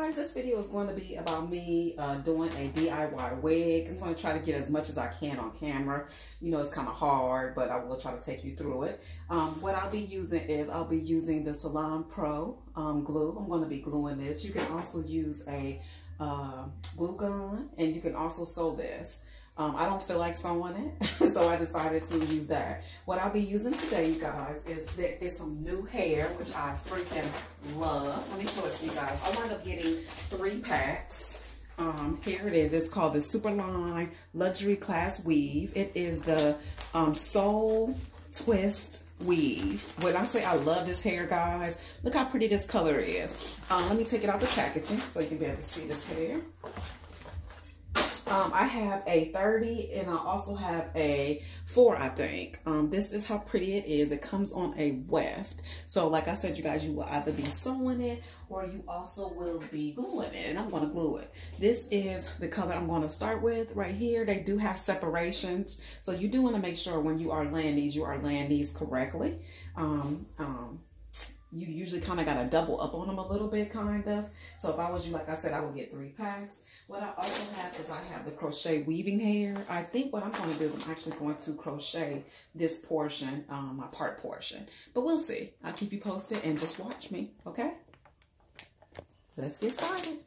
guys, this video is going to be about me doing a DIY wig. I'm going to try to get as much as I can on camera. You know, it's kind of hard, but I will try to take you through it. What I'll be using is I'll be using the Superline Pro glue. I'm going to be gluing this. You can also use a glue gun, and you can also sew this. I don't feel like sewing it, so I decided to use that. What I'll be using today, you guys, is some new hair, which I freaking love. Let me show it to you guys. I wound up getting 3 packs. Here it is. It's called the Superline Luxury Class Weave. It is the Soul Twist weave. When I say I love this hair, guys, look how pretty this color is. Let me take it out the packaging so you can be able to see this hair. I have a 30 and I also have a 4, I think. This is how pretty it is. It comes on a weft. So like I said, you guys, you will either be sewing it or you also will be gluing it. And I'm going to glue it. This is the color I'm going to start with right here. They do have separations. So you do want to make sure when you are laying these, you are laying these correctly. You usually kind of got to double up on them a little bit, kind of. So if I was you, like I said, I would get 3 packs. What I also have is I have the crochet weaving hair. I think what I'm going to do is I'm actually going to crochet this portion, my part portion. But we'll see. I'll keep you posted and just watch me, okay? Let's get started.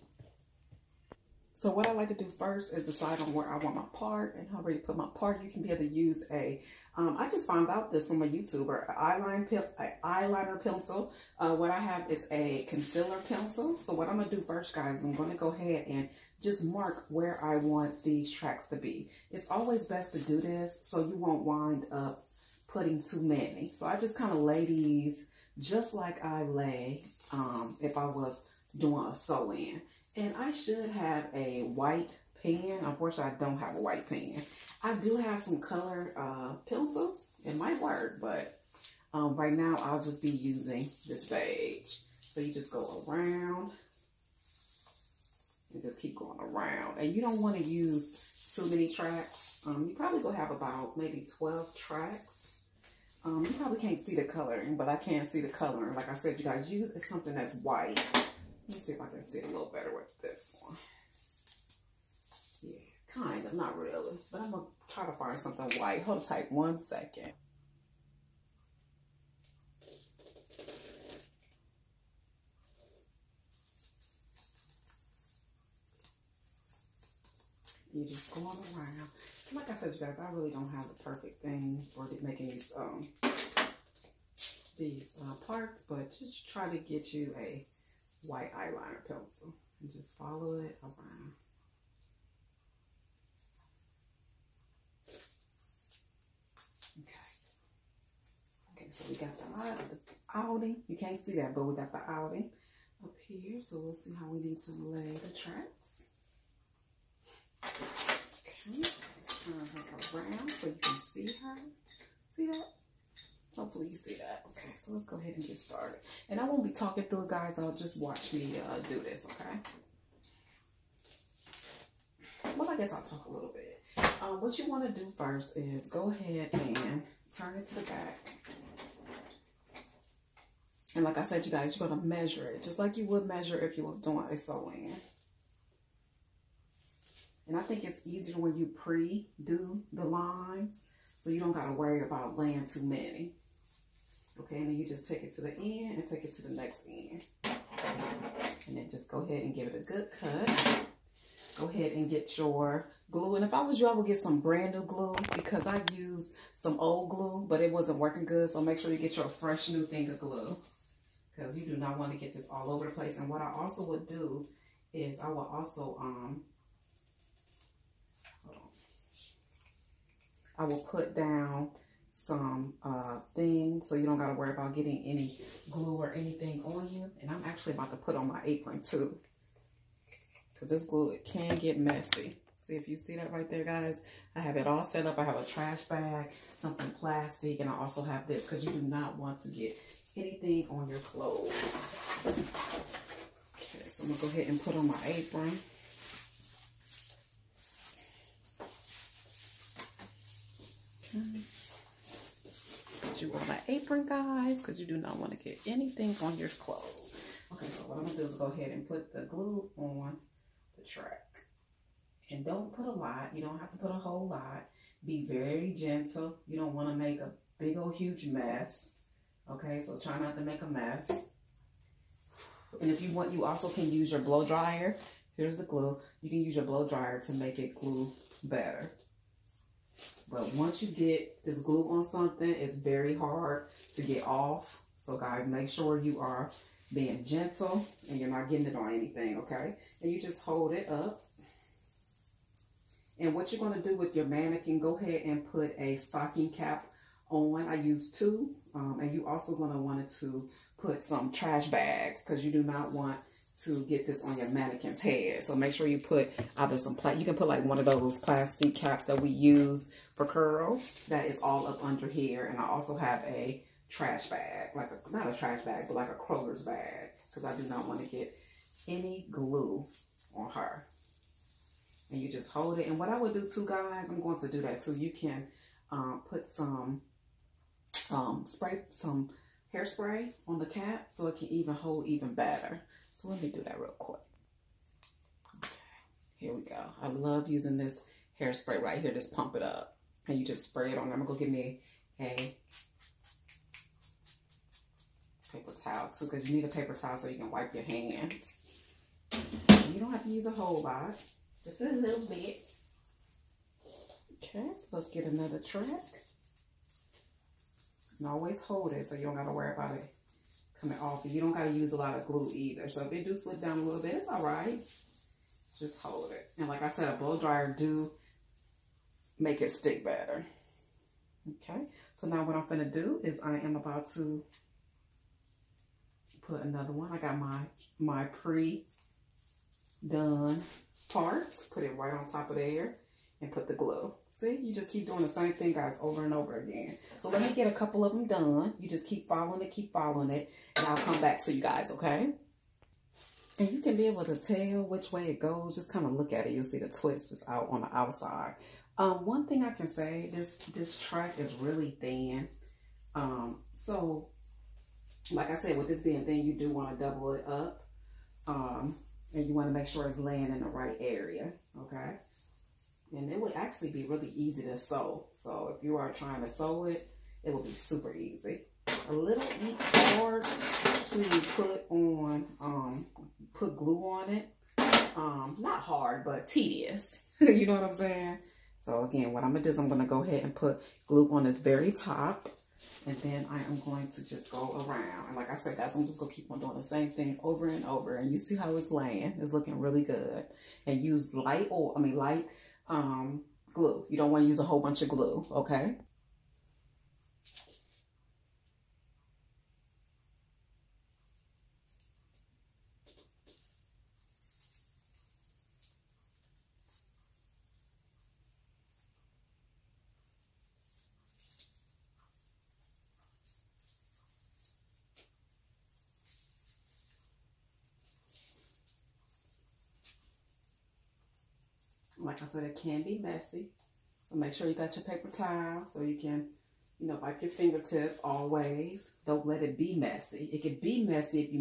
So what I like to do first is decide on where I want my part, and how ready to put my part. You can be able to use a, I just found out this from a YouTuber, an eyeliner pencil. What I have is a concealer pencil. So what I'm going to do first, guys, I'm going to go ahead and just mark where I want these tracks to be. It's always best to do this so you won't wind up putting too many. So I just kind of lay these just like I lay if I was doing a sew-in. And I should have a white pen. Unfortunately, I don't have a white pen. I do have some color pencils. It might work, but right now I'll just be using this beige. So you just go around and just keep going around. And you don't want to use too many tracks. You probably go have about maybe 12 tracks. You probably can't see the coloring, but I can see the coloring. Like I said, you guys, use something that's white. Let me see if I can see it a little better with this one. Yeah, kind of, not really. But I'm going to try to find something white. Hold tight 1 second. You're just going around. Like I said, you guys, I really don't have the perfect thing for making these parts, but just try to get you a white eyeliner pencil and just follow it around. Okay, so we got the outing. You can't see that, but we got the outing up here. So we'll see how we need to lay the tracks. Okay, let's turn her around so you can see her. See that? Hopefully you see that. Okay, so let's go ahead and get started. And I won't be talking through it, guys. I'll just watch me do this, okay? Well, I guess I'll talk a little bit. What you want to do first is go ahead and turn it to the back. And like I said, you guys, you're going to measure it just like you would measure if you was doing a sew-in. And I think it's easier when you pre-do the lines, so you don't got to worry about laying too many. Okay, and then you just take it to the end and take it to the next end. And then just go ahead and give it a good cut. Go ahead and get your glue. And if I was you, I would get some brand new glue, because I used some old glue, but it wasn't working good. So make sure you get your fresh new thing of glue, because you do not want to get this all over the place. And what I also would do is I will also, I will put down some things so you don't got to worry about getting any glue or anything on you. And I'm actually about to put on my apron too, because this glue, it can get messy. See if you see that right there, guys. I have it all set up. I have a trash bag, something plastic, and I also have this, because you do not want to get anything on your clothes. Okay, so I'm going to go ahead and put on my apron. Okay. Put you on my apron, guys, because you do not want to get anything on your clothes. Okay, so what I'm gonna do is go ahead and put the glue on the track. And don't put a lot. You don't have to put a whole lot. Be very gentle. You don't want to make a big old huge mess. Okay, so try not to make a mess. And if you want, you also can use your blow dryer. Here's the glue. You can use your blow dryer to make it glue better. But once you get this glue on something, it's very hard to get off. So guys, make sure you are being gentle and you're not getting it on anything, okay? And you just hold it up. And what you're going to do with your mannequin, go ahead and put a stocking cap on. I use 2. And you also going to want to put some trash bags because you do not want to get this on your mannequin's head. So make sure you put either some you can put like one of those plastic caps that we use for curls. That is all up under here. And I also have a trash bag, like not a trash bag, but like a Kroger's bag, because I do not want to get any glue on her. And you just hold it. And what I would do too, guys, I'm going to do that too. You can put some some hairspray on the cap so it can even hold even better. So let me do that real quick. Okay, here we go. I love using this hairspray right here. Just pump it up. And you just spray it on. I'm going to go get me a paper towel too, because you need a paper towel so you can wipe your hands. You don't have to use a whole lot. Just a little bit. Okay, so let's get another track. And always hold it so you don't got to worry about it coming off. You don't got to use a lot of glue either. So if it do slip down a little bit, it's all right. Just hold it. And like I said, a blow dryer do make it stick better. Okay, so now what I'm going to do is I am about to put another one. I got my pre-done parts, put it right on top of there and put the glue. See, you just keep doing the same thing, guys, over and over again. So let me get a couple of them done. You just keep following it, and I'll come back to you guys, okay? And you can be able to tell which way it goes. Just kind of look at it. You'll see the twist is out on the outside. One thing I can say, this track is really thin. So like I said, with this being thin, you do want to double it up. And you want to make sure it's laying in the right area, okay? And it would actually be really easy to sew. So if you are trying to sew it, it will be super easy. A little hard to put on, put glue on it. Not hard, but tedious. You know what I'm saying? So again, what I'm going to do is I'm going to go ahead and put glue on this very top. And then I am going to just go around. And like I said, guys, I'm just going to keep on doing the same thing over and over. And you see how it's laying. It's looking really good. And use light glue. You don't want to use a whole bunch of glue, okay? Like I said, it can be messy. So make sure you got your paper towel so you can, you know, wipe your fingertips always. Don't let it be messy. It can be messy if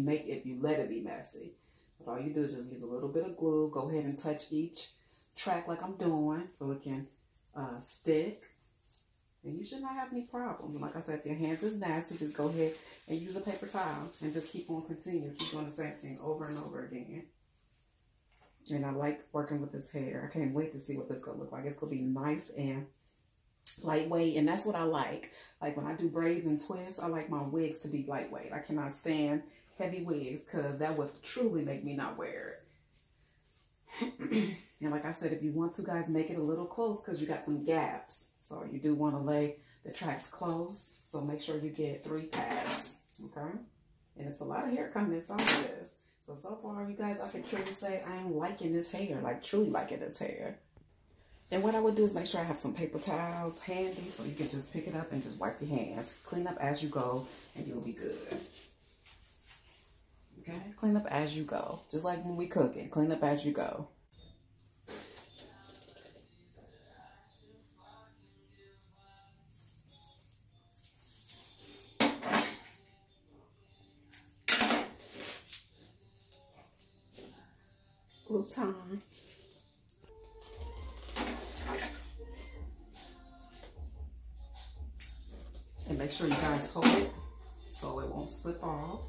you let it be messy. But all you do is just use a little bit of glue. Go ahead and touch each track like I'm doing so it can stick. And you should not have any problems. And like I said, if your hands is nasty, just go ahead and use a paper towel and just keep on continuing. Keep doing the same thing over and over again. And I like working with this hair. I can't wait to see what this gonna look like. It's gonna be nice and lightweight, and that's what I like. Like when I do braids and twists, I like my wigs to be lightweight. I cannot stand heavy wigs because that would truly make me not wear it. And like I said, if you want to, guys, make it a little close because you got them gaps. So you do want to lay the tracks close. So make sure you get 3 pads, okay? And it's a lot of hair coming inside of this. So far, you guys, I can truly say I am liking this hair, like truly liking this hair. And what I would do is make sure I have some paper towels handy so you can just pick it up and just wipe your hands. Clean up as you go and you'll be good. Okay? Clean up as you go. Just like when we cooking. Clean up as you go. glue time. And make sure you guys hold it so it won't slip off.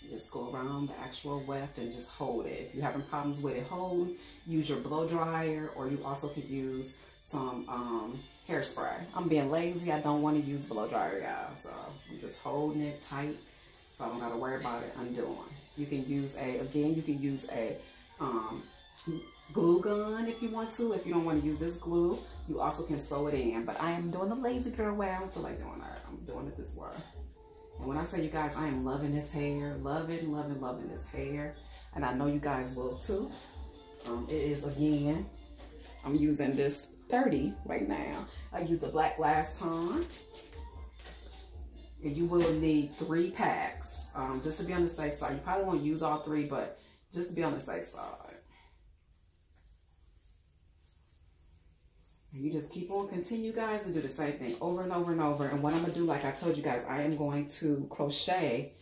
Just go around the actual weft and just hold it. If you're having problems with it hold, use your blow dryer, or you also could use some hairspray. I'm being lazy. I don't want to use blow dryer, y'all. So I'm just holding it tight so I don't got to worry about it undoing. You can use a glue gun if you want to. If you don't want to use this glue, you also can sew it in. But I am doing the lazy girl way. I don't feel like doing that. I'm doing it this way. And when I say, you guys, I am loving this hair, loving this hair. And I know you guys will too. It is, again, I'm using this 30 right now. I used the black last time. And you will need 3 packs, just to be on the safe side. You probably won't use all 3, but just to be on the safe side. You just keep on continue, guys, and do the same thing over and over and over. And what I'm gonna do, like I told you guys, I am going to crochet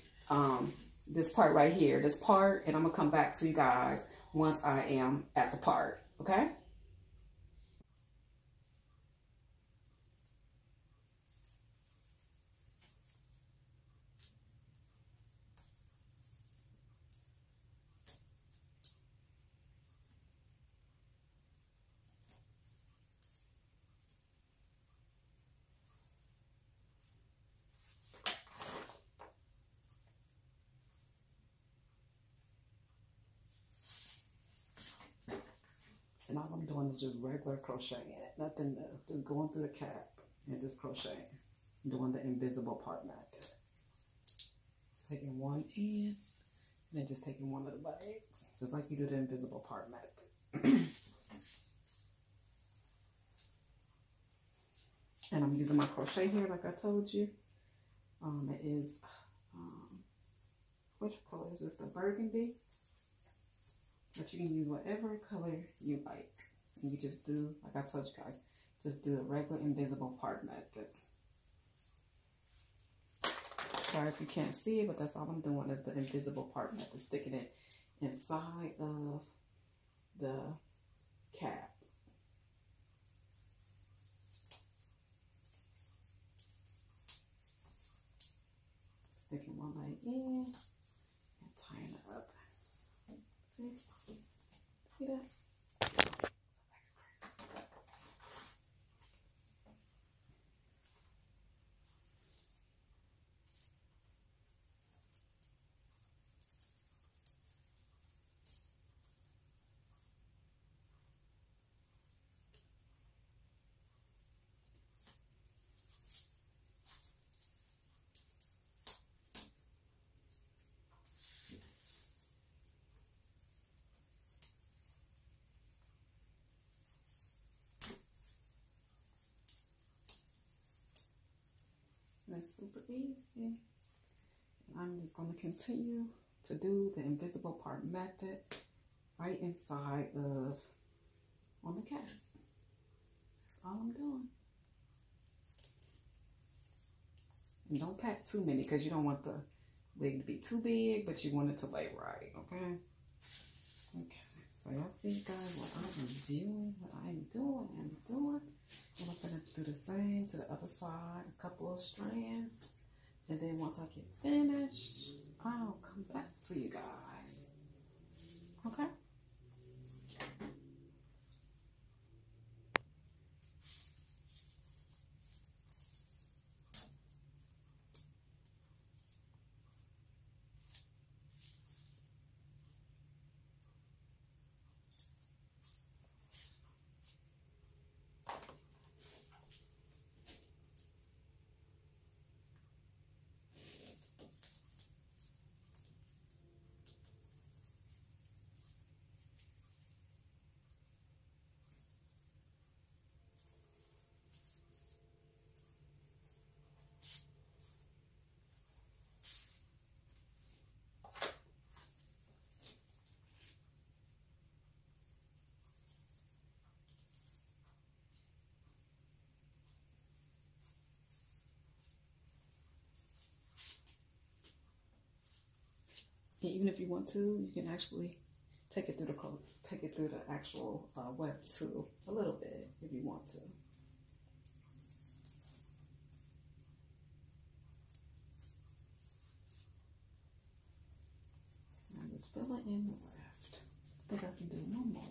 this part right here, this part, and I'm gonna come back to you guys once I am at the part, okay? And all I'm doing is just regular crocheting it, nothing new. Just going through the cap and just crocheting, doing the invisible part method. Taking one in, and then just taking one of the legs, just like you do the invisible part method. And I'm using my crochet here, like I told you. It is, which color is this? The burgundy. But you can use whatever color you like. And you just do, like I told you guys, just do the regular invisible part method. Sorry if you can't see it, but that's all I'm doing is the invisible part method, sticking it inside of the cap. Sticking one leg in and tying it up. See? See that? That's super easy. And I'm just going to continue to do the invisible part method right inside of on the cap. That's all I'm doing. And don't pack too many because you don't want the wig to be too big, but you want it to lay right, okay? Okay, so y'all see, guys, what I'm doing, And I'm going to do the same to the other side, a couple of strands. And then once I get finished, I'll come back to you guys. Okay? And even if you want to, you can actually take it through the actual weft too, a little bit if you want to. I'm just filling in the weft. I think I can do one more.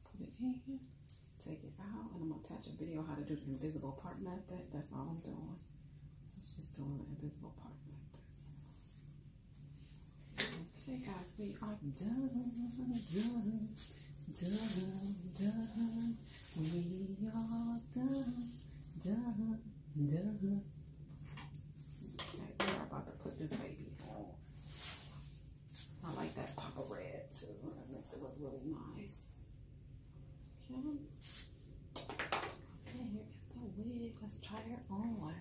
Put it in, take it out, and I'm gonna attach a video how to do the invisible part method. That's all I'm doing. It's just doing the invisible part method. Okay, guys, we are done. We are done. Okay, we're about to put this baby on. I like that pop of red too. That makes it look really nice. Okay. Okay, here is the wig. Let's try her on.